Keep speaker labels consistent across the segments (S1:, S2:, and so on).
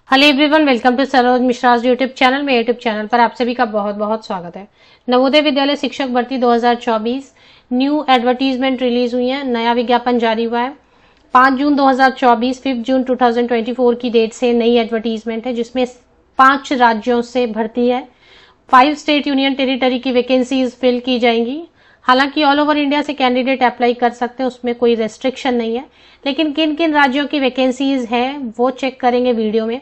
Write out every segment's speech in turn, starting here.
S1: Hello everyone, welcome to Saroj Mishra's YouTube channel. मेरे YouTube channel पर आप सभी का बहुत बहुत स्वागत है। नवोदय विद्यालय शिक्षक भर्ती 2024 न्यू एडवर्टीजमेंट रिलीज हुई है, नया विज्ञापन जारी हुआ है। 5 जून 2024, 5 जून 2024 की डेट से नई एडवर्टीजमेंट है, जिसमें 5 राज्यों से भर्ती है। 5 स्टेट यूनियन टेरिटरी की वैकेंसीज फिल की जाएंगी। हालांकि ऑल ओवर इंडिया से कैंडिडेट अप्लाई कर सकते हैं, उसमें कोई रेस्ट्रिक्शन नहीं है। लेकिन किन किन राज्यों की वैकेंसीज है वो चेक करेंगे वीडियो में।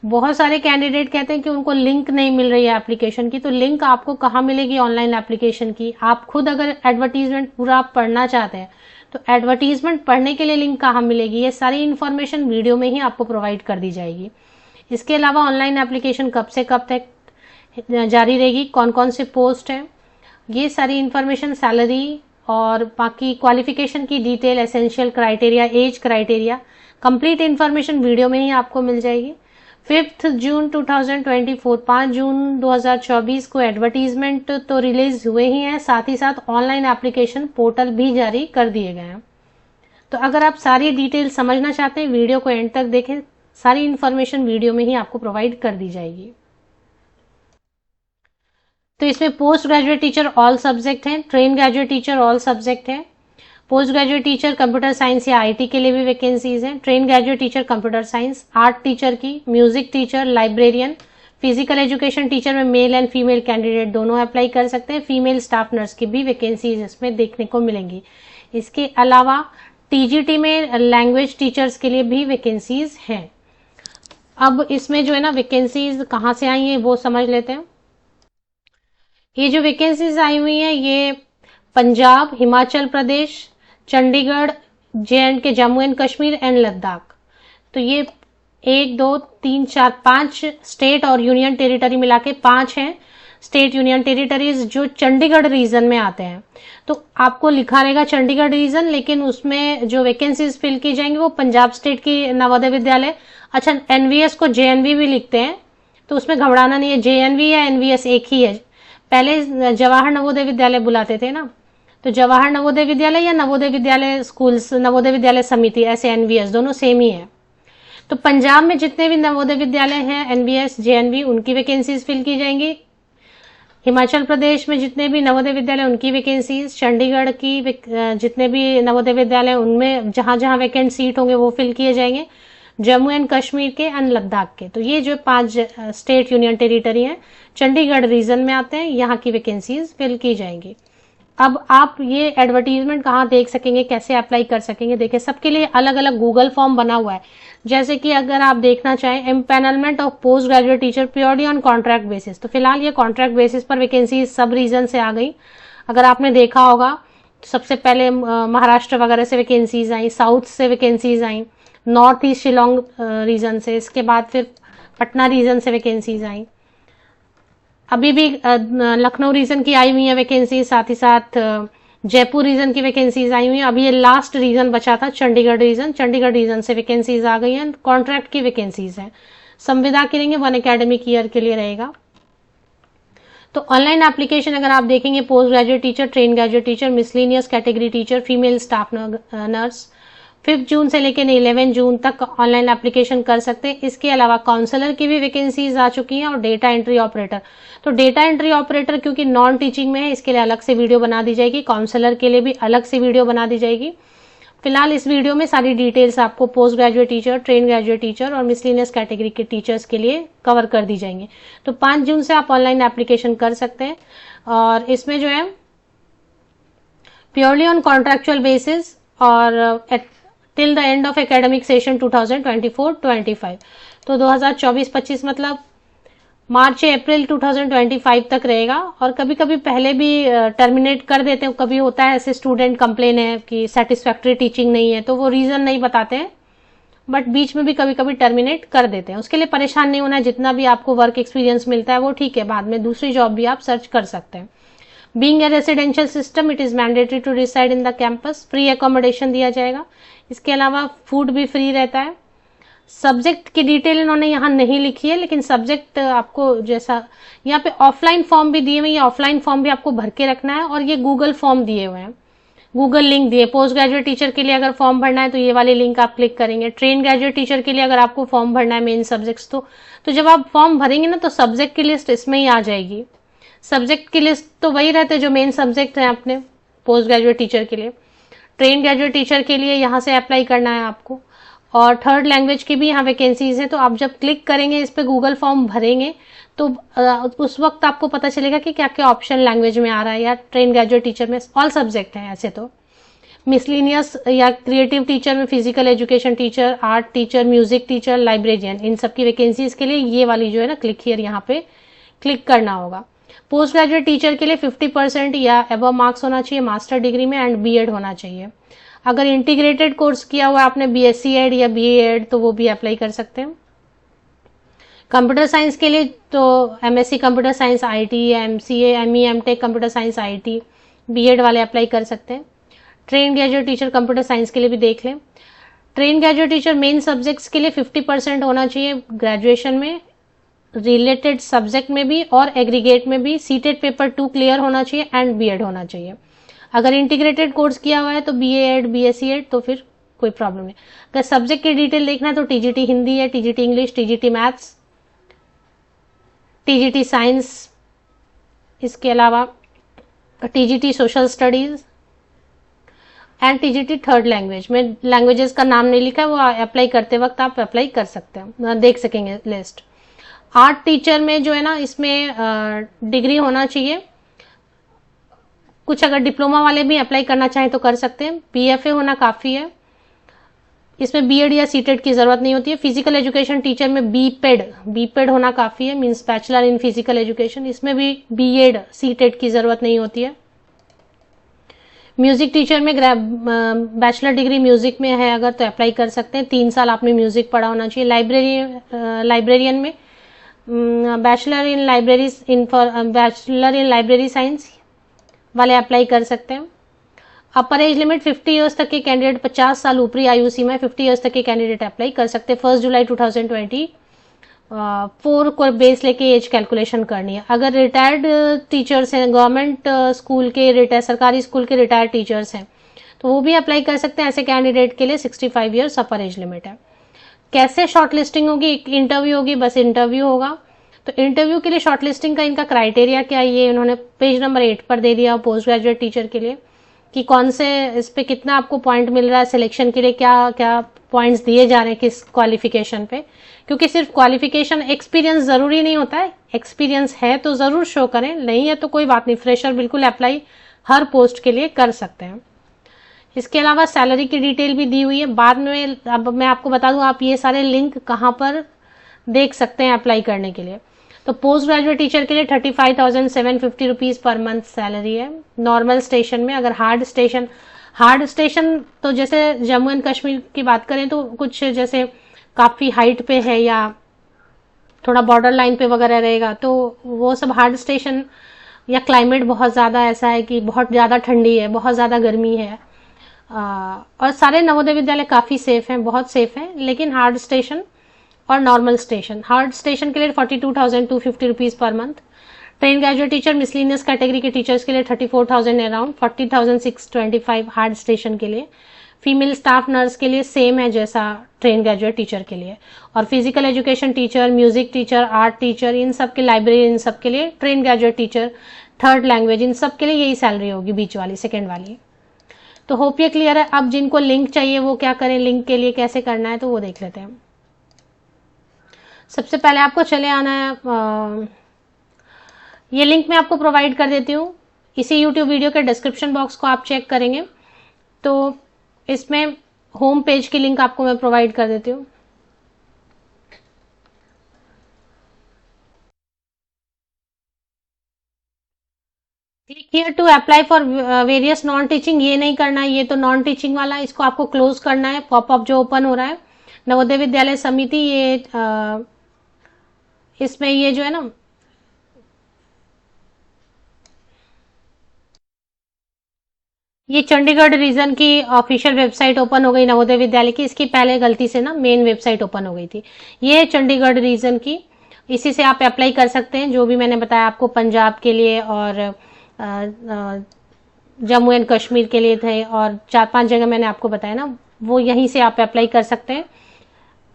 S1: बहुत सारे कैंडिडेट कहते हैं कि उनको लिंक नहीं मिल रही है एप्लीकेशन की, तो लिंक आपको कहाँ मिलेगी ऑनलाइन एप्लीकेशन की। आप खुद अगर एडवर्टीजमेंट पूरा पढ़ना चाहते हैं तो एडवर्टीजमेंट पढ़ने के लिए लिंक कहाँ मिलेगी, ये सारी इन्फॉर्मेशन वीडियो में ही आपको प्रोवाइड कर दी जाएगी। इसके अलावा ऑनलाइन एप्लीकेशन कब से कब तक जारी रहेगी, कौन कौन से पोस्ट है, ये सारी इन्फॉर्मेशन, सैलरी और बाकी क्वालिफिकेशन की detail, essential criteria, age criteria, complete information video में ही आपको मिल जाएगी। 5 जून 2024, 5 जून 2024 को एडवर्टीजमेंट तो रिलीज हुए ही हैं, साथ ही साथ ऑनलाइन एप्लीकेशन पोर्टल भी जारी कर दिए गए हैं। तो अगर आप सारी डिटेल समझना चाहते हैं, वीडियो को एंड तक देखें, सारी इन्फॉर्मेशन वीडियो में ही आपको प्रोवाइड कर दी जाएगी। तो इसमें post graduate teacher all subject हैं, train graduate teacher all subject है, post graduate teacher computer science या आईटी के लिए भी वैकेंसीज हैं, train graduate teacher computer science, art teacher की, music teacher, librarian, physical education teacher में मेल एंड फीमेल कैंडिडेट दोनों अप्लाई कर सकते हैं। फीमेल स्टाफ नर्स की भी वैकेंसीज इसमें देखने को मिलेंगी। इसके अलावा टीजीटी में लैंग्वेज टीचर्स के लिए भी वैकेंसीज हैं। अब इसमें जो है ना वैकेंसीज कहाँ से आई है वो समझ लेते हैं। ये जो वैकेंसीज आई हुई हैं ये Punjab, Himachal Pradesh, Chandigarh, J and K, Jammu and Kashmir and Ladakh. तो ये 1 2 3 4 5 स्टेट और यूनियन टेरिटरी मिला के 5 हैं स्टेट यूनियन टेरिटरीज जो चंडीगढ़ रीजन में आते हैं। तो आपको लिखा रहेगा चंडीगढ़ रीजन, लेकिन उसमें जो वैकेंसीज फिल की जाएंगी वो पंजाब स्टेट की नवोदय विद्यालय। अच्छा, एनवीएस को जेएनवी भी लिखते हैं, तो उसमें घबराना नहीं है, जेएनवी या एनवीएस एक ही है। पहले जवाहर नवोदय विद्यालय बुलाते थे ना, तो जवाहर नवोदय विद्यालय या नवोदय विद्यालय स्कूल्स, नवोदय विद्यालय समिति, ऐसे एनवीएस दोनों सेम ही है। तो पंजाब में जितने भी नवोदय विद्यालय हैं, एनवीएस, जेएनवी, उनकी वैकेंसीज फिल की जाएंगी। हिमाचल प्रदेश में जितने भी नवोदय विद्यालय उनकी वैकेंसीज, चंडीगढ़ की जितने भी नवोदय विद्यालय उनमें जहां जहां वैकेंट सीट होंगे वो फिल किए जाएंगे, जम्मू एंड कश्मीर के एंड लद्दाख के। तो ये जो 5 स्टेट यूनियन टेरिटरी हैं चंडीगढ़ रीजन में आते हैं, यहाँ की वैकेंसीज फिल की जाएंगी। अब आप ये एडवर्टीजमेंट कहाँ देख सकेंगे, कैसे अप्लाई कर सकेंगे, देखिए सबके लिए अलग अलग गूगल फॉर्म बना हुआ है। जैसे कि अगर आप देखना चाहें empanelment of post graduate teacher purely on contract basis, तो फिलहाल ये कॉन्ट्रैक्ट बेसिस पर वैकेंसी सब रीजन से आ गई। अगर आपने देखा होगा तो सबसे पहले महाराष्ट्र वगैरह से वैकेंसीज आई, साउथ से वैकेंसीज आई, नॉर्थ ईस्ट शिलोंग रीजन से, इसके बाद फिर पटना रीजन से वैकेंसीज आई। अभी भी लखनऊ रीजन की आई हुई है वैकेंसी, साथ ही साथ जयपुर रीजन की वैकेंसीज आई हुई है। अभी ये लास्ट रीजन बचा था चंडीगढ़ रीजन, चंडीगढ़ रीजन से वैकेंसीज आ गई हैं, कॉन्ट्रैक्ट की वैकेंसीज हैं। संविदा के रहेंगे 1 एकेडमिक ईयर के लिए रहेगा। तो ऑनलाइन एप्लीकेशन अगर आप देखेंगे, post graduate teacher, train graduate teacher, miscellaneous category teacher, female staff nurse 5 जून से लेकर 11 जून तक ऑनलाइन एप्लीकेशन कर सकते हैं। इसके अलावा काउंसलर की भी वैकेंसीज आ चुकी हैं और डेटा एंट्री ऑपरेटर। तो डेटा एंट्री ऑपरेटर क्योंकि नॉन टीचिंग में है, इसके लिए अलग से वीडियो बना दी जाएगी, काउंसलर के लिए भी अलग से वीडियो बना दी जाएगी। फिलहाल इस वीडियो में सारी डिटेल्स आपको post graduate teacher, train graduate teacher और मिसलिनियस कैटेगरी के टीचर्स के लिए कवर कर दी जाएंगे। तो 5 जून से आप ऑनलाइन एप्लीकेशन कर सकते हैं और इसमें जो है प्योरली ऑन कॉन्ट्रैक्चुअल बेसिस और till the end of academic session 2024-25। तो 2024-25 मतलब मार्च या अप्रैल 2025 तक रहेगा। और कभी कभी पहले भी टर्मिनेट कर देते हैं, कभी होता है ऐसे स्टूडेंट कंप्लेन है कि सेटिस्फैक्ट्री टीचिंग नहीं है, तो वो रीजन नहीं बताते हैं, बट बीच में भी कभी कभी टर्मिनेट कर देते हैं। उसके लिए परेशान नहीं होना है, जितना भी आपको वर्क एक्सपीरियंस मिलता है वो ठीक है, बाद में दूसरी जॉब भी आप सर्च कर सकते हैं। Being a residential system, it is mandatory to reside in the campus, free accommodation दिया जाएगा। इसके अलावा फूड भी फ्री रहता है। सब्जेक्ट की डिटेल इन्होंने यहाँ नहीं लिखी है, लेकिन सब्जेक्ट आपको जैसा यहाँ पे ऑफलाइन फॉर्म भी दिए हुए हैं, ये ऑफलाइन फॉर्म भी आपको भर के रखना है और ये गूगल फॉर्म दिए हुए हैं गूगल लिंक दिए। पोस्ट ग्रेजुएट टीचर के लिए अगर फॉर्म भरना है तो ये वाली लिंक आप क्लिक करेंगे। ट्रेन ग्रेजुएट टीचर के लिए अगर आपको फॉर्म भरना है मेन सब्जेक्ट्स तो जब आप फॉर्म भरेंगे ना तो सब्जेक्ट की लिस्ट इसमें ही आ जाएगी। सब्जेक्ट की लिस्ट तो वही रहते जो मेन सब्जेक्ट हैं अपने पोस्ट ग्रेजुएट टीचर के लिए। ट्रेन ग्रेजुएट टीचर के लिए यहाँ से अप्लाई करना है आपको। और थर्ड लैंग्वेज की भी यहाँ वैकेंसीज है, तो आप जब क्लिक करेंगे इस पे गूगल फॉर्म भरेंगे तो उस वक्त आपको पता चलेगा कि क्या क्या ऑप्शन लैंग्वेज में आ रहा है। या ट्रेन ग्रेजुएट टीचर में ऑल सब्जेक्ट हैं ऐसे तो। मिसलिनियस या क्रिएटिव टीचर में physical education teacher, art teacher, music teacher, librarian, इन सब की वैकेंसीज के लिए ये वाली जो है ना क्लिक हियर यहाँ पे क्लिक करना होगा। पोस्ट ग्रेजुएट टीचर के लिए 50% या अबव मार्क्स होना चाहिए मास्टर डिग्री में एंड बीएड होना चाहिए। अगर इंटीग्रेटेड कोर्स किया हुआ आपने बीएससी एड या बीए एड तो वो भी अप्लाई कर सकते हैं। कंप्यूटर साइंस के लिए तो एमएससी कंप्यूटर साइंस आईटी या MCA, ME, MTech computer science IT, BEd वाले अप्लाई कर सकते हैं। Train graduate teacher computer science के लिए भी देख लें। Train graduate teacher main subjects के लिए 50% होना चाहिए ग्रेजुएशन में, रिलेटेड सब्जेक्ट में भी और एग्रीगेट में भी। सीटेट पेपर 2 क्लियर होना चाहिए एंड बीएड होना चाहिए। अगर इंटीग्रेटेड कोर्स किया हुआ है तो बीए एड, बीएससी एड तो फिर कोई प्रॉब्लम नहीं। अगर सब्जेक्ट की डिटेल देखना है तो टीजीटी हिंदी है, TGT English, TGT maths, TGT science, इसके अलावा TGT social studies and TGT third language में। लैंग्वेजेस का नाम नहीं लिखा है, वो अप्लाई करते वक्त आप अप्लाई कर सकते हैं, देख सकेंगे लिस्ट। आर्ट टीचर में जो है ना इसमें डिग्री होना चाहिए। कुछ अगर डिप्लोमा वाले भी अप्लाई करना चाहें तो कर सकते हैं। बीएफए होना काफी है, इसमें बीएड या सीटेट की जरूरत नहीं होती है। फिजिकल एजुकेशन टीचर में बीपेड होना काफी है, means bachelor in physical education, इसमें भी बीएड सीटेट की जरूरत नहीं होती है। म्यूजिक टीचर में बैचलर डिग्री म्यूजिक में है अगर तो अप्लाई कर सकते हैं, 3 साल आपने म्यूजिक पढ़ा होना चाहिए। लाइब्रेरियन में बैचलर इन लाइब्रेरी साइंस वाले अप्लाई कर सकते हैं। अपर एज लिमिट 50 ईयर्स तक के कैंडिडेट, 50 साल ऊपरी आयु सीमा 50 ईयर्स तक के कैंडिडेट अप्लाई कर सकते हैं। 1 जुलाई 2024 को बेस लेके एज कैलकुलेशन करनी है। अगर रिटायर्ड टीचर्स हैं, गवर्नमेंट स्कूल के सरकारी स्कूल के रिटायर्ड टीचर्स हैं तो वो भी अप्लाई कर सकते हैं। ऐसे कैंडिडेट के लिए 65 ईयर्स अपर एज लिमिट है। कैसे शॉर्ट लिस्टिंग होगी? एक इंटरव्यू होगी, बस इंटरव्यू होगा। तो इंटरव्यू के लिए शॉर्ट लिस्टिंग का इनका क्राइटेरिया क्या है ये इन्होंने पेज नंबर 8 पर दे दिया पोस्ट ग्रेजुएट टीचर के लिए, कि कौन से इस पे कितना आपको पॉइंट मिल रहा है, सिलेक्शन के लिए क्या क्या पॉइंट्स दिए जा रहे हैं किस क्वालिफिकेशन पे। क्योंकि सिर्फ क्वालिफिकेशन, एक्सपीरियंस जरूरी नहीं होता है। एक्सपीरियंस है तो जरूर शो करें, नहीं है तो कोई बात नहीं, फ्रेशर बिल्कुल अप्लाई हर पोस्ट के लिए कर सकते हैं। इसके अलावा सैलरी की डिटेल भी दी हुई है बाद में। अब मैं आपको बता दूं आप ये सारे लिंक कहां पर देख सकते हैं अप्लाई करने के लिए। तो पोस्ट ग्रेजुएट टीचर के लिए 35,750 रुपीज पर मंथ सैलरी है नॉर्मल स्टेशन में। अगर हार्ड स्टेशन तो जैसे जम्मू एंड कश्मीर की बात करें तो कुछ जैसे काफी हाइट पे है या थोड़ा बॉर्डर लाइन पे वगैरह रहेगा तो वो सब हार्ड स्टेशन, या क्लाइमेट बहुत ज्यादा ऐसा है कि बहुत ज्यादा ठंडी है, बहुत ज्यादा गर्मी है। और सारे नवोदय विद्यालय काफी सेफ हैं, बहुत सेफ हैं। लेकिन हार्ड स्टेशन और नॉर्मल स्टेशन, हार्ड स्टेशन के लिए 42,250 rupees per month. Train graduate teacher miscellaneous category के टीचर्स के लिए 34,000 अराउंड, 40,625 हार्ड स्टेशन के लिए। फीमेल स्टाफ नर्स के लिए सेम है जैसा ट्रेन ग्रेजुएट टीचर के लिए। और physical education teacher, music teacher, art teacher, इन सब के लाइब्रेरी, इन सब के लिए train graduate teacher, third language, इन सब के लिए यही सैलरी होगी, बीच वाली, सेकेंड वाली। तो होप ये क्लियर है। अब जिनको लिंक चाहिए वो क्या करें, लिंक के लिए कैसे करना है तो वो देख लेते हैं। सबसे पहले आपको चले आना है, ये लिंक मैं आपको प्रोवाइड कर देती हूँ इसी YouTube वीडियो के डिस्क्रिप्शन बॉक्स को आप चेक करेंगे तो इसमें होम पेज की लिंक आपको मैं प्रोवाइड कर देती हूँ। Click here to apply for various non teaching, ये नहीं करना है, ये तो नॉन टीचिंग वाला है, इसको आपको क्लोज करना है। पॉपअप जो ओपन हो रहा है नवोदय विद्यालय समिति, ये इसमें ये जो है ना ये चंडीगढ़ रीजन की ऑफिशियल वेबसाइट ओपन हो गई नवोदय विद्यालय की। इसकी पहले गलती से ना मेन वेबसाइट ओपन हो गई थी, ये चंडीगढ़ रीजन की, इसी से आप अप्लाई कर सकते हैं जो भी मैंने बताया आपको पंजाब के लिए और जम्मू एंड कश्मीर के लिए थे और 4-5 जगह मैंने आपको बताया ना, वो यहीं से आप अप्लाई कर सकते हैं।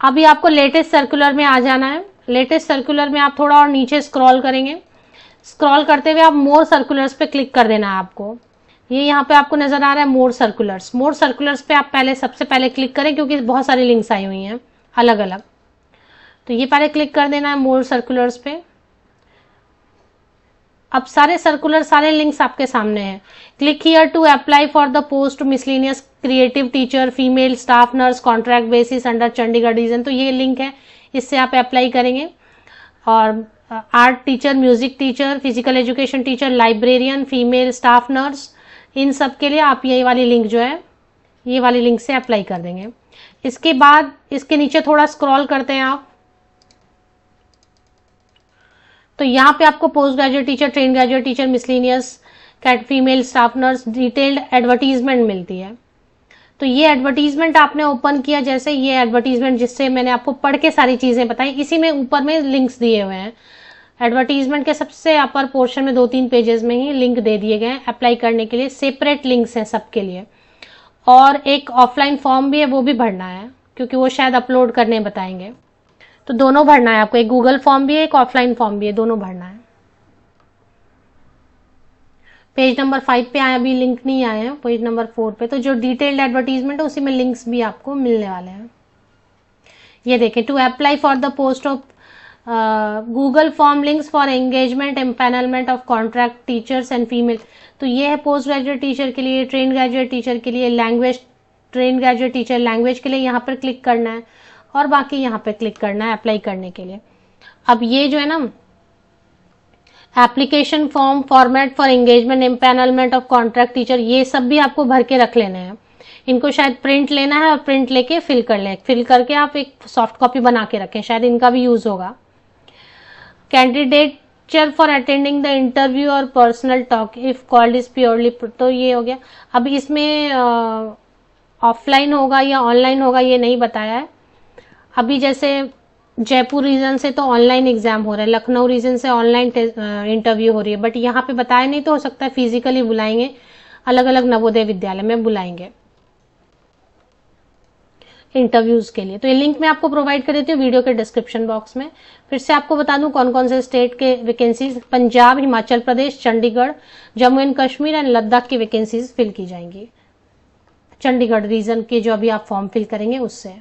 S1: अभी आपको लेटेस्ट सर्कुलर में आ जाना है। लेटेस्ट सर्कुलर में आप थोड़ा और नीचे स्क्रॉल करेंगे, स्क्रॉल करते हुए आप मोर सर्कुलर्स पे क्लिक कर देना है आपको। ये यहाँ पे आपको नजर आ रहा है मोर सर्कुलर्स। मोर सर्कुलर्स पे आप सबसे पहले क्लिक करें, क्योंकि बहुत सारी लिंक्स आई हुई हैं अलग अलग। तो ये पहले क्लिक कर देना है मोर सर्कुलर्स पे। अब सारे सर्कुलर, सारे लिंक्स आपके सामने हैं। Click here to apply for the post miscellaneous creative teacher female staff nurse contract basis under Chandigarh region. तो ये लिंक है, इससे आप अप्लाई करेंगे। और art teacher, music teacher, physical education teacher, librarian, female staff nurse, इन सब के लिए आप ये वाली लिंक जो है, ये वाली लिंक से अप्लाई कर देंगे। इसके बाद इसके नीचे थोड़ा स्क्रॉल करते हैं आप, तो यहाँ पे आपको post graduate teacher, train graduate teacher, miscellaneous cat female staff nurse detailed advertisement मिलती है। तो ये एडवर्टीजमेंट आपने ओपन किया, जैसे ये एडवर्टीजमेंट जिससे मैंने आपको पढ़ के सारी चीजें बताई, इसी में ऊपर में लिंक्स दिए हुए हैं। एडवर्टीजमेंट के सबसे अपर पोर्शन में 2-3 पेजेस में ही लिंक दे दिए गए हैं अप्लाई करने के लिए। सेपरेट लिंक्स हैं सबके लिए। और एक ऑफलाइन फॉर्म भी है, वो भी भरना है, क्योंकि वो शायद अपलोड करने बताएंगे। तो दोनों भरना है आपको, एक गूगल फॉर्म भी है, एक ऑफलाइन फॉर्म भी है, दोनों भरना है। पेज नंबर 5 पे आया, अभी लिंक नहीं आया है, पेज नंबर 4 पे। तो जो डिटेल्ड एडवर्टीजमेंट है उसी में लिंक्स भी आपको मिलने वाले हैं। ये देखें, to apply for the post of Google form links for engagement empanelment of contract teachers and female. तो ये है पोस्ट ग्रेजुएट टीचर के लिए, ट्रेन ग्रेजुएट टीचर के लिए, language train graduate teacher language के लिए यहाँ पर क्लिक करना है, और बाकी यहाँ पे क्लिक करना है अप्लाई करने के लिए। अब ये जो है ना, application form format for engagement empanelment of contract teacher, ये सब भी आपको भर के रख लेने हैं। इनको शायद प्रिंट लेना है और प्रिंट लेके फिल कर लें, फिल करके आप एक सॉफ्ट कॉपी बना के रखें, शायद इनका भी यूज होगा। Candidature for attending the interview और personal talk if called is purely, तो ये हो गया। अब इसमें ऑफलाइन होगा या ऑनलाइन होगा ये नहीं बताया है। अभी जैसे जयपुर रीजन से तो ऑनलाइन एग्जाम हो रहा है, लखनऊ रीजन से ऑनलाइन इंटरव्यू हो रही है, बट यहाँ पे बताया नहीं, तो हो सकता है फिजिकली बुलाएंगे, अलग अलग नवोदय विद्यालय में बुलाएंगे इंटरव्यूज के लिए। तो ये लिंक मैं आपको प्रोवाइड कर देती हूँ वीडियो के डिस्क्रिप्शन बॉक्स में। फिर से आपको बता दूं कौन कौन से स्टेट के vacancies, Punjab, Himachal Pradesh, Chandigarh, Jammu and Kashmir and Ladakh की वैकेंसीज फिल की जाएंगी, चंडीगढ़ रीजन के जो अभी आप फॉर्म फिल करेंगे उससे।